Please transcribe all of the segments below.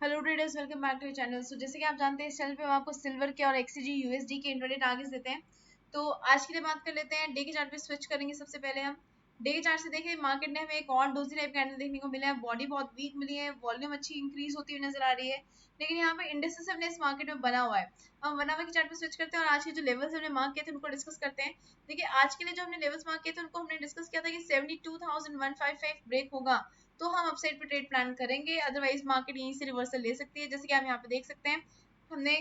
Hello traders, welcome back to channel. So जैसे कि आप जानते हैं, इस चैनल पे हम आपको सिल्वर के और एक्सजी यूएसडी के इंट्राडे टारगेट्स देते हैं। तो आज के लिए बात कर लेते हैं, डे के चार्ट पे स्विच करेंगे। सबसे पहले हम डे के चार्ट से देखें, मार्केट ने हमें एक और डोजी टाइप कैंडल देखने को मिला है। बॉडी बहुत वीक मिली है, वॉल्यूम अच्छी इंक्रीज होती हुई नजर आ रही है, लेकिन यहाँ पे इंडिसिसिवनेस मार्केट में बना हुआ है। हम 1 आवर के चार्ट पे स्विच करते हैं और आज के जो लेवल्स हमने मार्क किए थे उनको डिस्कस करते हैं। देखिए, आज के लिए जो हमने लेवल्स मार्क किए थे उनको हमने डिस्कस किया था कि 72,155 ब्रेक होगा तो हम अपसाइड पे ट्रेड प्लान करेंगे, अदरवाइज मार्केट यहीं से रिवर्सल ले सकती है। जैसे कि आप यहाँ पे देख सकते हैं, हमने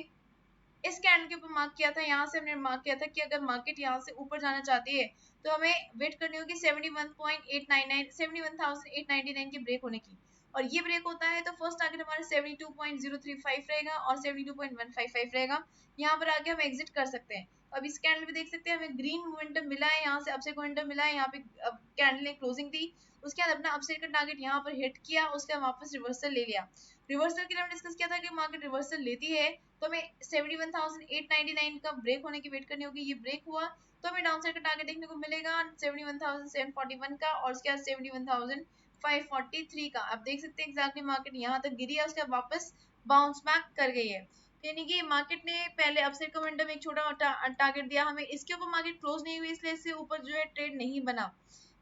इस कैंडल के ऊपर मार्क किया था, यहाँ से हमने मार्क किया था कि अगर मार्केट यहाँ से ऊपर जाना चाहती है तो हमें वेट करनी होगी 71.899 71,899 के ब्रेक होने की। और ये ब्रेक होता है तो फर्स्ट टारगेट हमारा 72.035 रहेगा और 72.155 रहेगा। यहाँ पर आके हम एग्जिट कर सकते हैं। अब इस कैंडल पे देख सकते हैं, हमें ग्रीन मोमेंटम मिला है, यहाँ से अपसाइड मोमेंटम मिला है। यहाँ पे कैंडल ने क्लोजिंग दी, उसके बाद अपना अपसाइड का टारगेट यहाँ पर हिट किया, उसके बाद वापस रिवर्सल ले लिया। रिवर्सल के लिए हमने डिस्कस किया था कि मार्केट रिवर्सल लेती है तो हमें 71,899 का ब्रेक होने की वेट करनी होगी। ये ब्रेक हुआ तो हमें डाउन साइड का टारगेट देखने को मिलेगा 71,741 का और उसके बाद 71,543 का। आप देख सकते हैं एग्जैक्टली मार्केट यहाँ तक गिरी है, उसके बाद वापस बाउंस बैक कर गई है। यानी कि मार्केट ने पहले अपसाइड का मोमेंटम एक छोटा टारगेट दिया हमें, इसके ऊपर मार्केट क्लोज नहीं हुई, इसलिए इससे ऊपर जो है ट्रेड नहीं बना।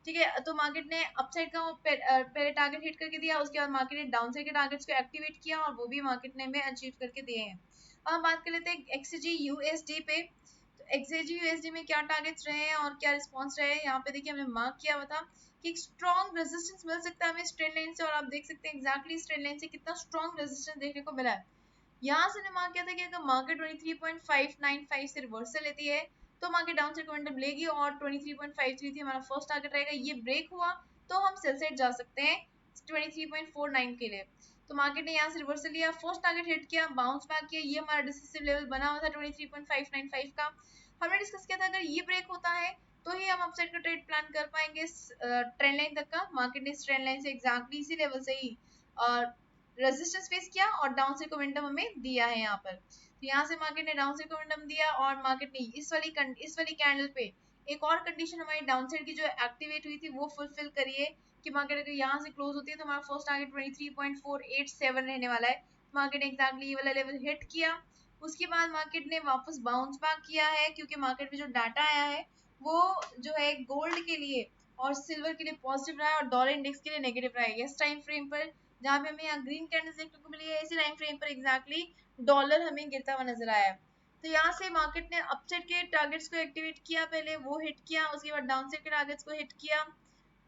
ठीक है, तो मार्केट ने अपसाइड का पहले टारगेट हिट करके दिया, उसके बाद मार्केट ने डाउन साइड के टारगेट्स को एक्टिवेट किया और वो भी मार्केट ने हमें अचीव करके दिए हैं। अब हम बात कर लेते हैं एक्सजी यूएसडी पे। तो एक्सजी यूएसडी में क्या टारगेट्स रहे हैं और क्या रिस्पॉन्स रहे हैं, यहाँ पे देखिए हमने मार्क किया हुआ था कि एक स्ट्रॉन्ग रेजिस्टेंस मिल सकता है हमें इस ट्रेंड लाइन से, और आप देख सकते हैं एग्जैक्टली इस ट्रेंड लाइन से कितना स्ट्रॉन्ग रेजिस्टेंस देखने को मिला है। यहाँ से मार्क किया था कि अगर मार्केट 23.595 से रिवर्सल लेती है तो मार्केट डाउन साइड मोमेंटम लेगी और 23.53 हमारा फर्स्ट टारगेट रहेगा। ये ब्रेक हुआ तो हम सेल साइड जा सकते हैं 23.49 के लिए। तो मार्केट ने यहाँ से रिवर्सल लिया, फर्स्ट टारगेट हिट किया, बाउंस बैक किया, ये हमारा डिसिसिव लेवल बना हुआ था 23.595 का। हमने डिस्कस किया था अगर ये ब्रेक होता है तो ही हम अपसाइड का ट्रेड प्लान कर पाएंगे ट्रेंड लाइन तक का। मार्केट ने इस ट्रेंड लाइन से एग्जैक्टली इसी लेवल से ही रेजिस्टेंस फेस किया और डाउन साइड का मोमेंटम हमें दिया है यहाँ पर। तो यहाँ से मार्केट ने डाउन साइड का मोमेंटम दिया और मार्केट ने इस वाली कैंडल पे एक और कंडीशन हमारी डाउन साइड की जो एक्टिवेट हुई थी वो फुलफिल करी है कि मार्केट अगर यहाँ से क्लोज होती है तो हमारा फर्स्ट टारगेट 23.487 रहने वाला है। मार्केट ने एग्जैक्टली ये वाला लेवल हिट किया, उसके बाद मार्केट ने वापस बाउंस बैक किया है क्योंकि मार्केट में जो डाटा आया है वो जो है गोल्ड के लिए और सिल्वर के लिए पॉजिटिव रहा है और डॉलर इंडेक्स के लिए नेगेटिव रहा है। इस टाइम फ्रेम पर जहाँ पे हमें यहाँ ग्रीन कैंडल्स देखने को मिली है, इसी टाइम फ्रेम पर एग्जैक्टली डॉलर हमें गिरता हुआ नजर आया है। तो यहाँ से मार्केट ने अपसाइड के टारगेट्स को एक्टिवेट किया, पहले वो हिट किया, उसके बाद डाउन साइड के टारगेट्स को हिट किया।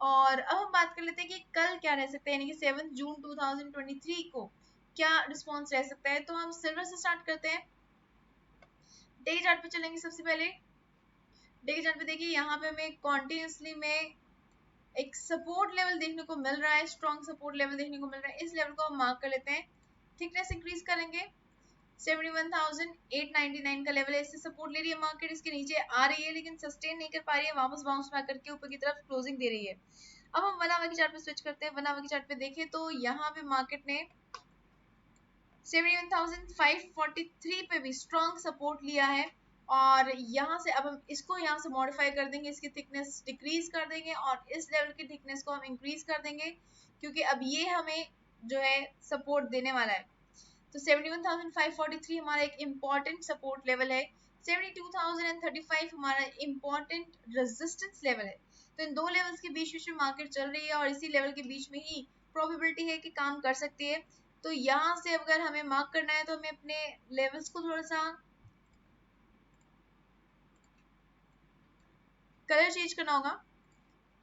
और अब हम बात कर लेते हैं कि कल क्या रह सकता है, यानी कि 7 जून 2023 को क्या रिस्पॉन्स रह सकता है। तो हम सिल्वर से स्टार्ट करते हैं, डे चार्ट पे चलेंगे। सबसे पहले डे चार्ट पे देखिए, यहाँ पे हमें कॉन्टिन्यूसली में एक सपोर्ट लेवल देखने को मिल रहा है, स्ट्रॉन्ग सपोर्ट लेवल देखने को मिल रहा है। इस लेवल को हम मार्क कर लेते हैं, थिकनेस इंक्रीज करेंगे, 71,899 का लेवल है, इससे सपोर्ट ले रही है मार्केट, इसके नीचे आ रही है लेकिन सस्टेन नहीं कर पा रही है, वापस बाउंस बैक करके ऊपर की तरफ क्लोजिंग दे रही है। अब हम 1 आवर की चार्ट पे स्विच करते हैं। 1 आवर की चार्ट पे देखें तो यहाँ पे मार्केट ने 71,543 पे भी स्ट्रॉन्ग सपोर्ट लिया है और यहाँ से अब हम इसको यहाँ से मॉडिफाई कर देंगे, इसकी थिकनेस डिक्रीज कर देंगे और इस लेवल की थिकनेस को हम इंक्रीज कर देंगे क्योंकि अब ये हमें जो है सपोर्ट देने वाला है। तो 71,543 हमारा एक इम्पॉर्टेंट सपोर्ट लेवल है, 72,035 हमारा इम्पॉर्टेंट रेजिस्टेंस लेवल है। तो इन दो लेवल्स के बीच में मार्केट चल रही है और इसी लेवल के बीच में ही प्रोबेबिलिटी है कि काम कर सकती है। तो यहाँ से अगर हमें मार्क करना है तो हमें अपने लेवल्स को थोड़ा सा कलर चेंज करना होगा।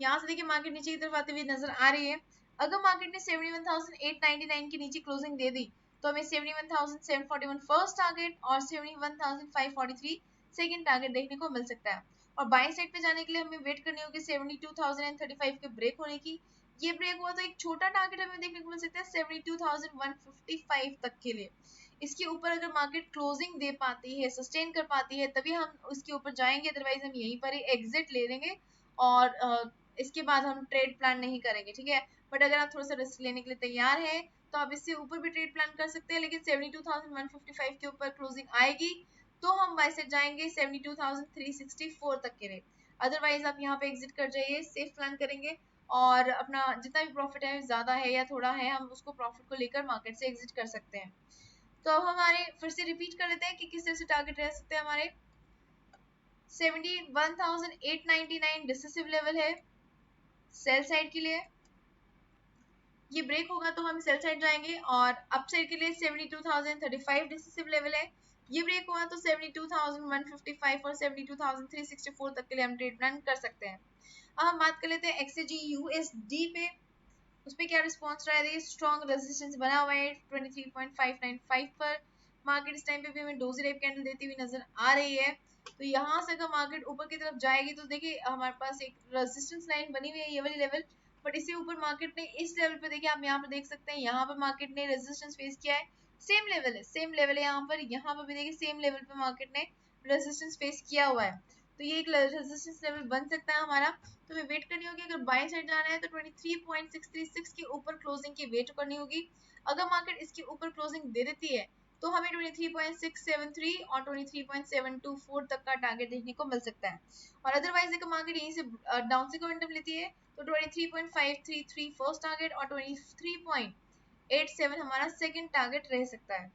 यहाँ से देखिए मार्केट नीचे की तरफ आती हुई नजर आ रही है। अगर मार्केट ने 71,899 के नीचे क्लोजिंग दे दी तो हमें 71,741 फर्स्ट टारगेट और 71,543 सेकंड टारगेट देखने को मिल सकता है। और बाई साइड पे जाने के लिए हमें वेट करनी होगी 72,035 के ब्रेक होने की। ये ब्रेक हुआ तो एक छोटा टारगेट हमें देखने को मिल सकता है 72,155 तक के लिए। इसके ऊपर अगर मार्केट क्लोजिंग दे पाती है, सस्टेन कर पाती है, तभी हम उसके ऊपर जाएंगे, अदरवाइज हम यहीं पर ही एग्जिट ले लेंगे और इसके बाद हम ट्रेड प्लान नहीं करेंगे। ठीक है, बट अगर आप थोड़ा सा रिस्क लेने के लिए तैयार है तो आप इससे ऊपर भी ट्रेड प्लान कर सकते हैं, लेकिन 72,155 के ऊपर क्लोजिंग आएगी तो हम बाय साइड जाएंगे 72,364 तक के लिए। अदरवाइज आप यहाँ पे एग्जिट कर जाइए, सेफ प्लान करेंगे और अपना जितना भी प्रॉफिट है ज़्यादा है या थोड़ा है, हम उसको प्रॉफिट को लेकर मार्केट से एग्जिट कर सकते हैं। तो अब हमारे फिर से रिपीट कर लेते हैं कि किस तरह से टारगेट रह सकते हैं हमारे। 71,899 डिसिसिव लेवल है सेल साइड के लिए, ये ब्रेक होगा तो हम सेल साइड जाएंगे। और अप साइड के लिए 72,035 डिसिसिव लेवल है, ये ब्रेक हुआ तो 72,155 और 72,364 तक के लिए हम ट्रेड प्लान कर सकते हैं। अब हम बात कर लेते हैं एक्सजी यूएसडी पे, उस पर क्या रिस्पॉन्स रहा है। स्ट्रॉन्ग रेजिस्टेंस बना हुआ है 23.595 पर। मार्केट इस टाइम पे भी हमें डोजी रेप कैंडल देती हुई नजर आ रही है। तो यहाँ से अगर मार्केट ऊपर की तरफ जाएगी तो देखिए हमारे पास एक रेजिस्टेंस लाइन बनी हुई है, ये वाली लेवल, बट इससे ऊपर मार्केट ने इस लेवल पे, देखिए आप यहाँ पर देख सकते हैं, यहाँ पर मार्केट ने रेजिस्टेंस फेस किया है। सेम लेवल है, सेम लेवल है यहाँ पर भी देखिए सेम लेवल पे मार्केट ने रेजिस्टेंस फेस किया हुआ है। तो ये एक रेजिस्टेंस लेवल बन सकता है हमारा। तो हमें वेट करनी होगी, अगर बाय साइड जाना है तो 23.636 के ऊपर क्लोजिंग की वेट करनी होगी। अगर मार्केट इसके ऊपर क्लोजिंग दे देती है तो हमें 23.673 और 23.724 तक का टारगेट देखने को मिल सकता है। और अदरवाइज अगर मार्केट यहीं से डाउन से मोमेंटम लेती है तो 23.533 फर्स्ट टारगेट और 23.87 हमारा सेकंड टारगेट रह सकता है।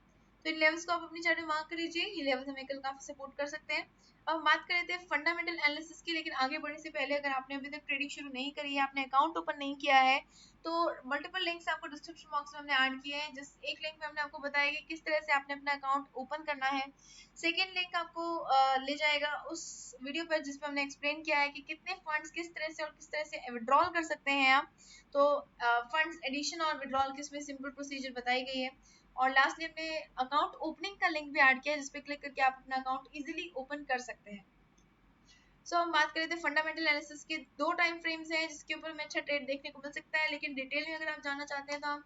तो इन लेवल्स को आप अपनी चार्ट में मार्क कर लीजिए, ये लेवल्स हमें कल काफी सपोर्ट कर सकते हैं। अब हम बात कर लेते हैं फंडामेंटल एनालिसिस की, लेकिन आगे बढ़ने से पहले अगर आपने अभी तक ट्रेडिंग शुरू नहीं करी है, आपने अकाउंट ओपन नहीं किया है, तो मल्टीपल लिंक्स आपको डिस्क्रिप्शन बॉक्स में हमने ऐड किए हैं। जिस एक लिंक में हमने आपको बताया कि किस तरह से आपने अपना अकाउंट ओपन करना है। सेकेंड लिंक आपको ले जाएगा उस वीडियो पर जिसमें हमने एक्सप्लेन किया है कि कितने फंड्स किस तरह से और किस तरह से विड्रॉल कर सकते हैं आप। तो फंड्स एडिशन और विड्रॉल की इसमें सिंपल प्रोसीजर बताई गई है। और लास्टली हमने अकाउंट ओपनिंग का लिंक भी ऐड किया है, जिसपे क्लिक करके आप अपना अकाउंट इजीली ओपन कर सकते हैं। सो हम बात करें थे फंडामेंटल एनालिसिस के दो टाइम फ्रेम्स हैं जिसके ऊपर हमें अच्छा ट्रेड देखने को मिल सकता है, लेकिन डिटेल में अगर आप जानना चाहते हैं तो हम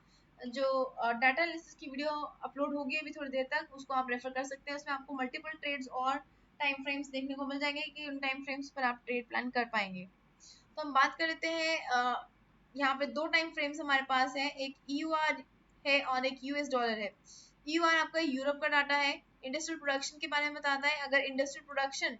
जो डाटा एनालिसिस की वीडियो अपलोड होगी अभी थोड़ी देर तक, उसको आप रेफर कर सकते हैं। उसमें आपको मल्टीपल ट्रेड्स और टाइम फ्रेम्स देखने को मिल जाएंगे कि उन टाइम फ्रेम्स पर आप ट्रेड प्लान कर पाएंगे। तो हम बात कर लेते हैं, यहाँ पे दो टाइम फ्रेम्स हमारे पास है, एक EUR है और एक US डॉलर है। EUR आपका यूरोप का डाटा है, इंडस्ट्रियल प्रोडक्शन के बारे में बताता है। अगर इंडस्ट्रियल प्रोडक्शन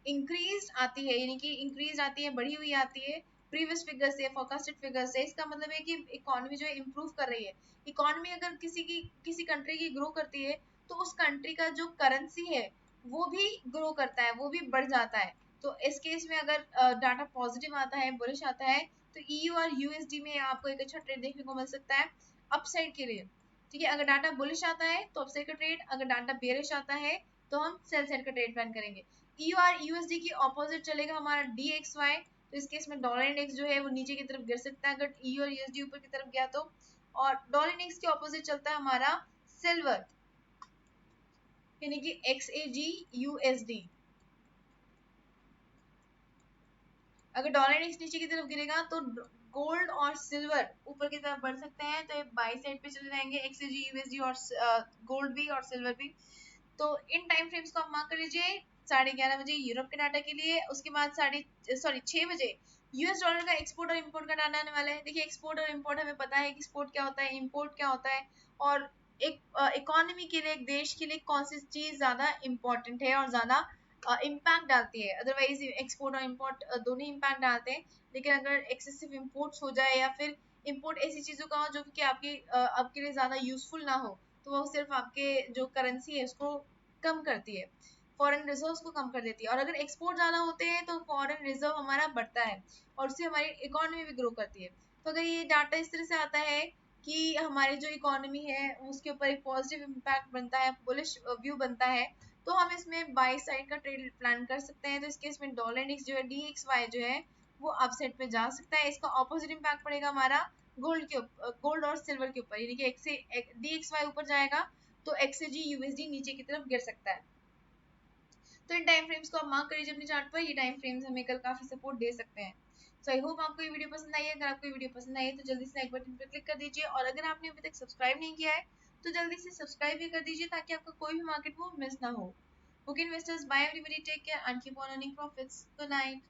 इंक्रीज आती है, यानी कि इंक्रीज आती है, बढ़ी हुई आती है प्रीवियस फिगर से, फोरकास्टेड फिगर से, इसका मतलब है कि इकोनॉमी जो है इम्प्रूव कर रही है। इकोनॉमी अगर किसी कंट्री की ग्रो करती है तो उस कंट्री का जो करेंसी है वो भी ग्रो करता है, वो भी बढ़ जाता है। तो इस केस में अगर डाटा पॉजिटिव आता है, बुलिश आता है, तो EU और USD में आपको एक अच्छा ट्रेड देखने को मिल सकता है अपसाइड के लिए। ठीक है, अगर डाटा बुलिश आता है तो अपसाइड का ट्रेड, अगर डाटा बेरिश आता है तो हम सेल साइड का ट्रेड प्लान करेंगे। EU और USD की ऑपोजिट चलेगा हमारा DXY, तो इस केस में डॉलर इंडेक्स जो है वो नीचे की तरफ गिर सकता है अगर EU और USD ऊपर की तरफ गया तो। और डॉलर इंडेक्स के ऑपोजिट चलता है हमारा सिल्वर, यानी कि XAG USD। अगर डॉलर इंडेक्स नीचे की तरफ गिरेगा तो गोल्ड और सिल्वर ऊपर की तरफ बढ़ सकते हैं, तो ये बाई साइड पे चले जाएंगे XAG USD और गोल्ड भी और सिल्वर भी। तो इन टाइम फ्रेम्स को आप मार्क कर लीजिए। 11:30 बजे यूरोप के डाटा के लिए, उसके बाद 6 बजे US डॉलर का एक्सपोर्ट और इंपोर्ट का डाटा आने वाला है। देखिए एक्सपोर्ट और इंपोर्ट हमें पता है कि एक्सपोर्ट क्या होता है, इंपोर्ट क्या होता है, और एक इकोनॉमी के लिए, एक देश के लिए कौन सी चीज ज्यादा इंपॉर्टेंट है और ज्यादा इम्पैक्ट डालती है। अदरवाइज एक्सपोर्ट और इंपोर्ट दोनों इम्पैक्ट डालते हैं, लेकिन अगर एक्सेसिव इंपोर्ट्स हो जाए या फिर इंपोर्ट ऐसी चीजों का हो जो कि आपके लिए ज्यादा यूजफुल ना हो, तो वो सिर्फ आपके जो करेंसी है उसको कम करती है, फॉरेन रिजर्व्स को कम कर देती है। और अगर एक्सपोर्ट ज्यादा होते हैं तो फॉरेन रिजर्व हमारा बढ़ता है और उससे हमारी इकोनॉमी भी ग्रो करती है। तो अगर ये डाटा इस तरह से आता है कि हमारी जो इकोनॉमी है उसके ऊपर एक पॉजिटिव इम्पैक्ट बनता है, बुलिश व्यू बनता है, तो हम इसमें बाई साइड का ट्रेड प्लान कर सकते हैं। तो इस केस में डॉलर इंडेक्स जो है DXY जो है वो अप साइड पे जा सकता है। इसका ऑपोजिट इम्पैक्ट पड़ेगा हमारा गोल्ड के ऊपर, गोल्ड और सिल्वर के ऊपर, यानी कि DXY ऊपर जाएगा तो XAG USD नीचे की तरफ गिर सकता है। तो इन टाइम फ्रेम्स को आप मार्क करिए अपने चार्ट पर, ये टाइम फ्रेम्स हमें कल काफी सपोर्ट दे सकते हैं। सो आई होप आपको ये वीडियो पसंद आई है। अगर आपको ये वीडियो पसंद आई है तो जल्दी से लाइक बटन पर क्लिक कर दीजिए, और अगर आपने अभी तक सब्सक्राइब नहीं किया है तो जल्दी से सब्सक्राइब भी कर दीजिए ताकि आपका कोई भी मार्केट मूव मिस ना हो। Okay investors, bye everybody, take care and keep on earning profits. Good night.